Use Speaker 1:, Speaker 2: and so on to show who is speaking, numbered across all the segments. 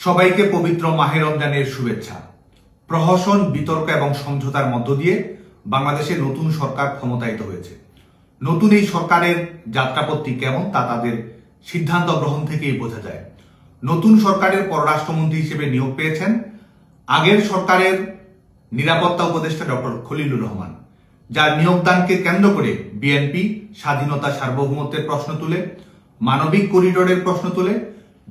Speaker 1: সবাইকে পবিত্র মাহে রমজানের শুভেচ্ছা। প্রহসন, বিতর্ক এবং সমঝোতার মধ্য দিয়ে বাংলাদেশে নতুন সরকার ক্ষমতায়িত হয়েছে। নতুন এই সরকারের যাত্রাপথটি কেমন তা তাদের সিদ্ধান্ত গ্রহণ থেকেই বোঝা যায়। নতুন সরকারের পররাষ্ট্রমন্ত্রী হিসেবে নিয়োগ পেয়েছেন আগের সরকারের নিরাপত্তা উপদেষ্টা ডক্টর খলিলুর রহমান, যার নিয়োগদানকে কেন্দ্র করে বিএনপি স্বাধীনতা, সার্বভৌমত্বের প্রশ্ন তুলে, মানবিক করিডোরের প্রশ্ন তুলে,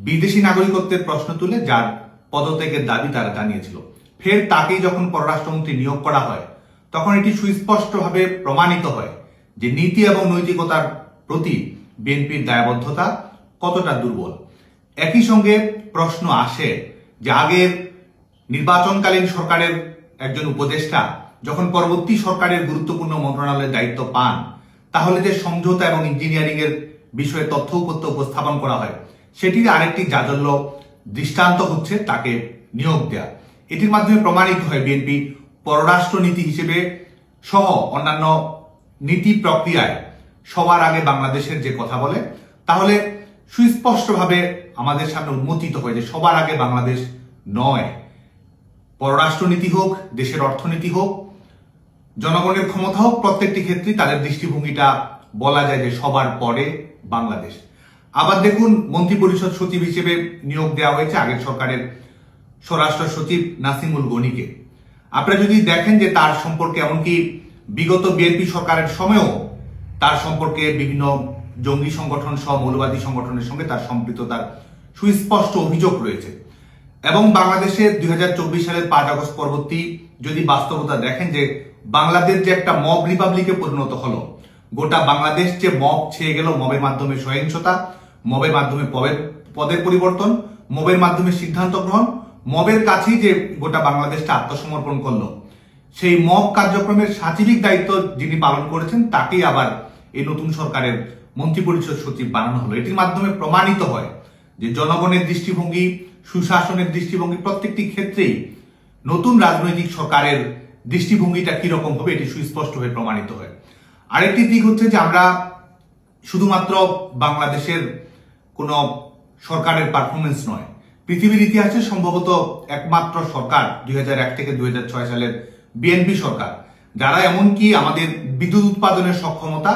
Speaker 1: বিদেশি নাগরিকত্বের প্রশ্ন তুলে যার পদত্যাগের দাবি তারা জানিয়েছিল। ফের তাকেই যখন পররাষ্ট্রমন্ত্রী নিয়োগ করা হয়, তখন এটি সুস্পষ্টভাবে প্রমাণিত হয় যে নীতি এবং নৈতিকতার প্রতি বিএনপির দায়বদ্ধতা কতটা দুর্বল। একই সঙ্গে প্রশ্ন আসে যে আগের নির্বাচনকালীন সরকারের একজন উপদেষ্টা যখন পরবর্তী সরকারের গুরুত্বপূর্ণ মন্ত্রণালয়ের দায়িত্ব পান, তাহলে যে সমঝোতা এবং ইঞ্জিনিয়ারিং এর বিষয়ে তথ্য উপস্থাপন করা হয়, সেটির আরেকটি জাজল্য দৃষ্টান্ত হচ্ছে তাকে নিয়োগ দেয়া। এটির মাধ্যমে প্রমাণিত হয় বিএনপি পররাষ্ট্রনীতি হিসেবে সহ অন্যান্য নীতি প্রক্রিয়ায় সবার আগে বাংলাদেশের যে কথা বলে, তাহলে সুস্পষ্টভাবে আমাদের সামনে উন্মোচিত হয় যে সবার আগে বাংলাদেশ নয়। পররাষ্ট্রনীতি হোক, দেশের অর্থনীতি হোক, জনগণের ক্ষমতা হোক, প্রত্যেকটি ক্ষেত্রেই তাদের দৃষ্টিভঙ্গিটা বলা যায় যে সবার পরে বাংলাদেশ। আবার দেখুন, মন্ত্রিপরিষদ সচিব হিসেবে নিয়োগ দেওয়া হয়েছে আগের সরকারের স্বরাষ্ট্র সচিব নাসিমুল গনিকে। আপনারা যদি দেখেন যে তার সম্পর্কে এমনকি বিগত বিএনপি সরকারের সময়ও তার সম্পর্কে বিভিন্ন জঙ্গি সংগঠন সহ মৌলবাদী সংগঠনের সঙ্গে তার সম্পৃক্ততার সুস্পষ্ট অভিযোগ রয়েছে। এবং বাংলাদেশে 2024 সালের 5 আগস্ট পরবর্তী যদি বাস্তবতা দেখেন যে বাংলাদেশ যে একটা মব রিপাবলিকে পরিণত হলো, গোটা বাংলাদেশ যে মব ছেয়ে গেল, মবের মাধ্যমে সহিংসতা, মবের মাধ্যমে পদের পরিবর্তন, মবের মাধ্যমে সিদ্ধান্ত গ্রহণ, মবের কাছেই যে গোটা বাংলাদেশটা আত্মসমর্পণ করলো, সেই মব কার্যক্রমের সাচিবিক দায়িত্ব যিনি পালন করেছেন তাকেই আবার এই নতুন সরকারের মন্ত্রিপরিষদ সচিব বানানো হলো। এটির মাধ্যমে প্রমাণিত হয় যে জনগণের দৃষ্টিভঙ্গি, সুশাসনের দৃষ্টিভঙ্গি প্রত্যেকটি ক্ষেত্রেই নতুন রাজনৈতিক সরকারের দৃষ্টিভঙ্গিটা কিরকম হবে এটি সুস্পষ্ট হয়ে প্রমাণিত হয়। আরেকটি দিক হচ্ছে যে আমরা শুধুমাত্র বাংলাদেশের কোন সরকারের পারফরমেন্স নয়, পৃথিবীর ইতিহাসে সম্ভবত একমাত্র সরকার 2001 থেকে 2006 সালের বিএনপি সরকার, যারা এমনকি আমাদের বিদ্যুৎ উৎপাদনের সক্ষমতা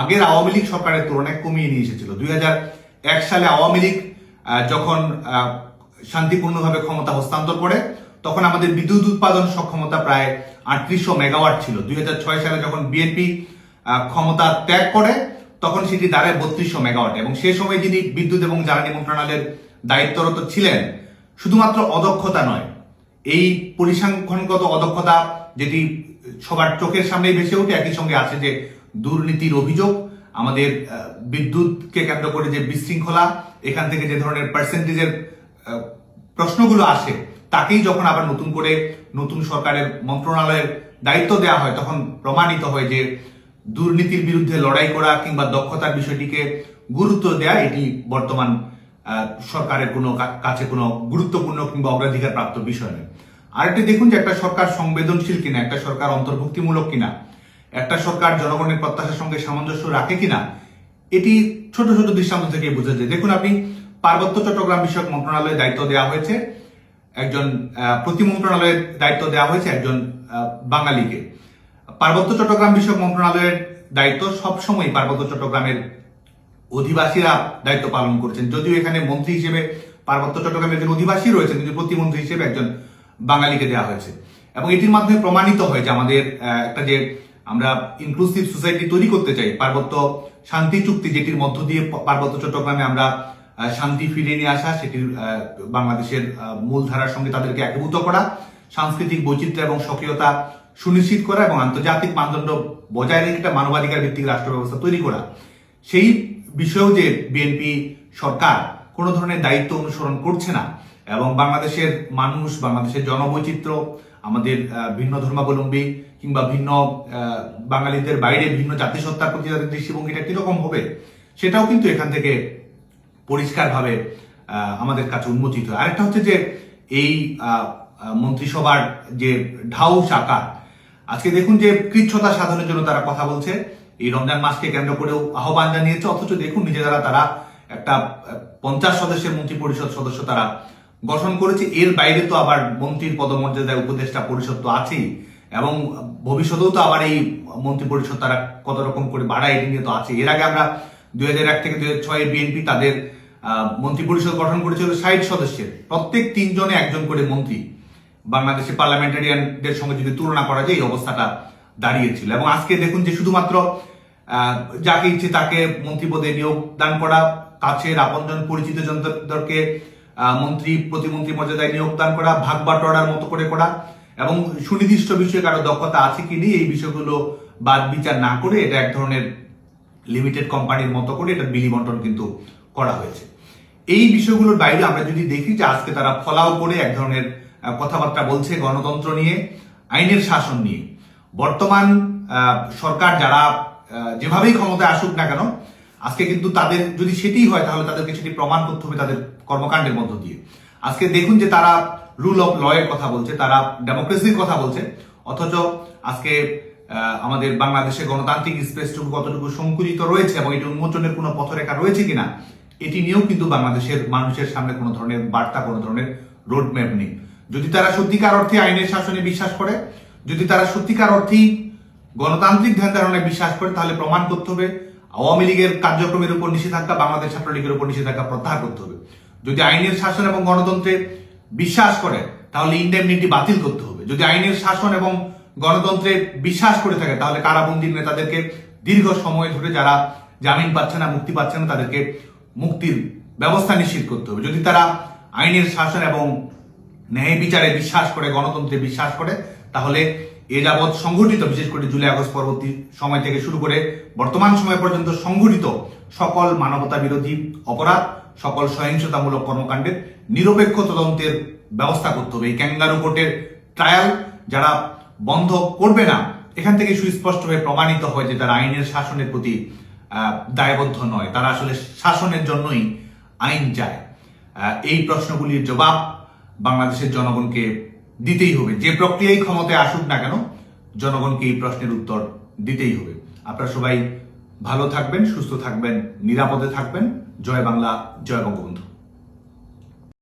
Speaker 1: আগের আওয়ামী লীগ সরকারের তুলনায় কমিয়ে নিয়ে এসেছিল। 2001 সালে আওয়ামী লীগ যখন শান্তিপূর্ণভাবে ক্ষমতা হস্তান্তর করে, তখন আমাদের বিদ্যুৎ উৎপাদন সক্ষমতা প্রায় 3800 মেগাওয়াট ছিল। 2006 সালে যখন বিএনপি ক্ষমতা ত্যাগ করে, তখন সেটি দাঁড়ায় 3200 মেগাওয়াট। এবং সে সময় যিনি বিদ্যুৎ এবং জ্বালানি মন্ত্রণালয়ের দায়িত্বরত ছিলেন, শুধুমাত্র অদক্ষতা নয়, এই পরিসংখ্যানগত অদক্ষতা যেটি সবার চোখের সামনেই ভেসে ওঠে, একই সঙ্গে আছে যে দুর্নীতির অভিযোগ, আমাদের বিদ্যুৎকে কেন্দ্র করে যে বিশৃঙ্খলা, এখান থেকে যে ধরনের পার্সেন্টেজের প্রশ্নগুলো আসে, তাকেই যখন আবার নতুন করে নতুন সরকারের মন্ত্রণালয়ের দায়িত্ব দেওয়া হয়, তখন প্রমাণিত হয় যে দুর্নীতির বিরুদ্ধে লড়াই করা কিংবা দক্ষতার বিষয়টিকে গুরুত্ব দেয়া এটি বর্তমান সরকারের কোনো কাছে কোনো গুরুত্বপূর্ণ কিংবা অগ্রাধিকার প্রাপ্ত বিষয় নয়। আরেকটি দেখুন যে একটা সরকার সংবেদনশীল কিনা, একটা সরকার অন্তর্ভুক্তিমূলক কিনা, একটা সরকার জনগণের প্রত্যাশার সঙ্গে সামঞ্জস্য রাখে কিনা, এটি ছোট ছোট দৃষ্টান্ত থেকে বোঝা যায়। দেখুন, আপনি পার্বত্য চট্টগ্রাম বিষয়ক মন্ত্রণালয়ের দায়িত্ব দেওয়া হয়েছে একজন, প্রতি মন্ত্রণালয়ের দায়িত্ব দেওয়া হয়েছে একজন বাঙালিকে। পার্বত্য চট্টগ্রাম বিষয়ক মন্ত্রণালয়ের দায়িত্ব সবসময় পার্বত্য চট্টগ্রামের অধিবাসীরা দায়িত্ব পালন করছেন, যদিও এখানে মন্ত্রী হিসেবে পার্বত্য চট্টগ্রামের একজন অধিবাসী রয়েছেন, কিন্তু প্রতিমন্ত্রী হিসেবে একজন বাঙালিকে দেওয়া হয়েছে। এবং এটির মাধ্যমে প্রমাণিত হয় যে আমাদের একটা যে আমরা ইনক্লুসিভ সোসাইটি তৈরি করতে চাই, পার্বত্য শান্তি চুক্তি যেটির মধ্য দিয়ে পার্বত্য চট্টগ্রামে আমরা শান্তি ফিরিয়ে নিয়ে আসা, সেটির বাংলাদেশের মূলধারার সঙ্গে তাদেরকে একীভূত করা, সাংস্কৃতিক বৈচিত্র্য এবং স্বকীয়তা সুনিশ্চিত করা এবং আন্তর্জাতিক মানদণ্ড বজায় রেখে একটা মানবাধিকার ভিত্তিক রাষ্ট্র ব্যবস্থা তৈরি করা, সেই বিষয়েও যে বিএনপি সরকার কোনো ধরনের দায়িত্ব অনুসরণ করছে না এবং বাংলাদেশের মানুষ, বাংলাদেশের জনবৈচিত্র্য, আমাদের ভিন্ন ধর্মাবলম্বী কিংবা ভিন্ন বাঙালিদের বাইরে ভিন্ন জাতিসত্তার প্রতি তাদের দৃষ্টিভঙ্গিটা কিরকম হবে, সেটাও কিন্তু এখান থেকে পরিষ্কারভাবে আমাদের কাছে উন্মোচিত হয়। আরেকটা হচ্ছে যে এই মন্ত্রিসভার যে ঢাউস আকার, আজকে দেখুন যে কৃচ্ছতা সাধনের জন্য তারা কথা বলছে, এই রমজান মাসকে কেন্দ্র করেও আহ্বান জানিয়েছে, অথচ দেখুন নিজেরা তারা একটা 50 সদস্যের মন্ত্রিপরিষদ সদস্য তারা গঠন করেছে, এর বাইরে তো আবার মন্ত্রীর পদমর্যাদায় উপদেষ্টা পরিষদ তো আছেই, এবং ভবিষ্যতেও তো আবার এই মন্ত্রী পরিষদ তারা কত রকম করে বাড়ায় এটি নিয়ে তো আছে। এর আগে আমরা 2001 থেকে 2006 বিএনপি তাদের মন্ত্রী পরিষদ গঠন করেছিল 60 সদস্যের, প্রত্যেক 3 জনে একজন করে মন্ত্রী। বাংলাদেশের পার্লামেন্টারিয়ানদের সঙ্গে যদি তুলনা করা যায় এই অবস্থাটা দাঁড়িয়েছিল। এবং আজকে দেখুন যে শুধুমাত্র যাকে ইচ্ছে তাকে মন্ত্রী পদে নিয়োগ দান করা, কাছের আপনজন পরিচিত জনদেরকে মন্ত্রী প্রতিমন্ত্রী মর্যাদায় নিয়োগ দান করা, ভাগ বাটোয়ারার মতো করে করা, এবং সুনির্দিষ্ট বিষয়ে কারো দক্ষতা আছে কি নেই এই বিষয়গুলো বাদ বিচার না করে এটা এক ধরনের লিমিটেড কোম্পানির মতো করে এটা বিলি বন্টন কিন্তু করা হয়েছে। এই বিষয়গুলোর বাইরে আমরা যদি দেখি যে আজকে তারা ফলাও করে এক ধরনের কথাবার্তা বলছে গণতন্ত্র নিয়ে, আইনের শাসন নিয়ে। বর্তমান সরকার যারা যেভাবেই ক্ষমতায় আসুক না কেন, আজকে কিন্তু তাদের যদি সেটি হয় তাহলে তাদেরকে সেটি প্রমাণ করতে হবে তাদের কর্মকাণ্ডের মধ্য দিয়ে। আজকে দেখুন যে তারা রুল অফ ল এর কথা বলছে, তারা ডেমোক্রেসির কথা বলছে, অথচ আজকে আমাদের বাংলাদেশে গণতান্ত্রিক স্পেসটুকু কতটুকু সংকুচিত রয়েছে এবং এটি উন্মোচনের কোনো পথরেখা রয়েছে কিনা এটি নিয়েও কিন্তু বাংলাদেশের মানুষের সামনে কোনো ধরনের বার্তা, কোনো ধরনের রোডম্যাপ নেই। যদি তারা সত্যিকার অর্থে আইনের শাসনে বিশ্বাস করে, যদি তারা সত্যিকার অর্থেই গণতান্ত্রিক ধ্যান ধারণায় বিশ্বাস করে, তাহলে প্রমাণ করতে হবে আওয়ামী লীগের কার্যক্রমের উপর নিষেধাজ্ঞা, বাংলাদেশ ছাত্রলীগের উপর নিষেধাজ্ঞা প্রত্যাহার করতে হবে। যদি আইনের শাসন এবং গণতন্ত্রে বিশ্বাস করে তাহলে ইন্ডেমনিটি বাতিল করতে হবে। যদি আইনের শাসন এবং গণতন্ত্রে বিশ্বাস করে থাকে তাহলে কারাবন্দী নেতাদেরকে দীর্ঘ সময় ধরে যারা জামিন পাচ্ছে না, মুক্তি পাচ্ছে না, তাদেরকে মুক্তির ব্যবস্থা নিশ্চিত করতে হবে। যদি তারা আইনের শাসন এবং ন্যায় বিচারে বিশ্বাস করে, গণতন্ত্রে বিশ্বাস করে, তাহলে এ যাবৎ সংঘটিত, বিশেষ করে জুলাই আগস্ট পরবর্তী সময় থেকে শুরু করে বর্তমান সময় পর্যন্ত সংঘটিত সকল মানবতা বিরোধী অপরাধ, সকল সহিংসতামূলক কর্মকাণ্ডের নিরপেক্ষ তদন্তের ব্যবস্থা করতে হবে। এই ক্যাঙ্গারু কোর্টের ট্রায়াল যারা বন্ধ করবে না, এখান থেকে সুস্পষ্টভাবে প্রমাণিত হয় যে তারা আইনের শাসনের প্রতি দায়বদ্ধ নয়, তারা আসলে শাসনের জন্যই আইন চায়। এই প্রশ্নগুলির জবাব বাংলাদেশের জনগণকে দিতেই হবে। যে প্রক্রিয়ায় ক্ষমতায় আসুক না কেন, জনগণকে এই প্রশ্নের উত্তর দিতেই হবে। আপনারা সবাই ভালো থাকবেন, সুস্থ থাকবেন, নিরাপদে থাকবেন। জয় বাংলা, জয় বঙ্গবন্ধু।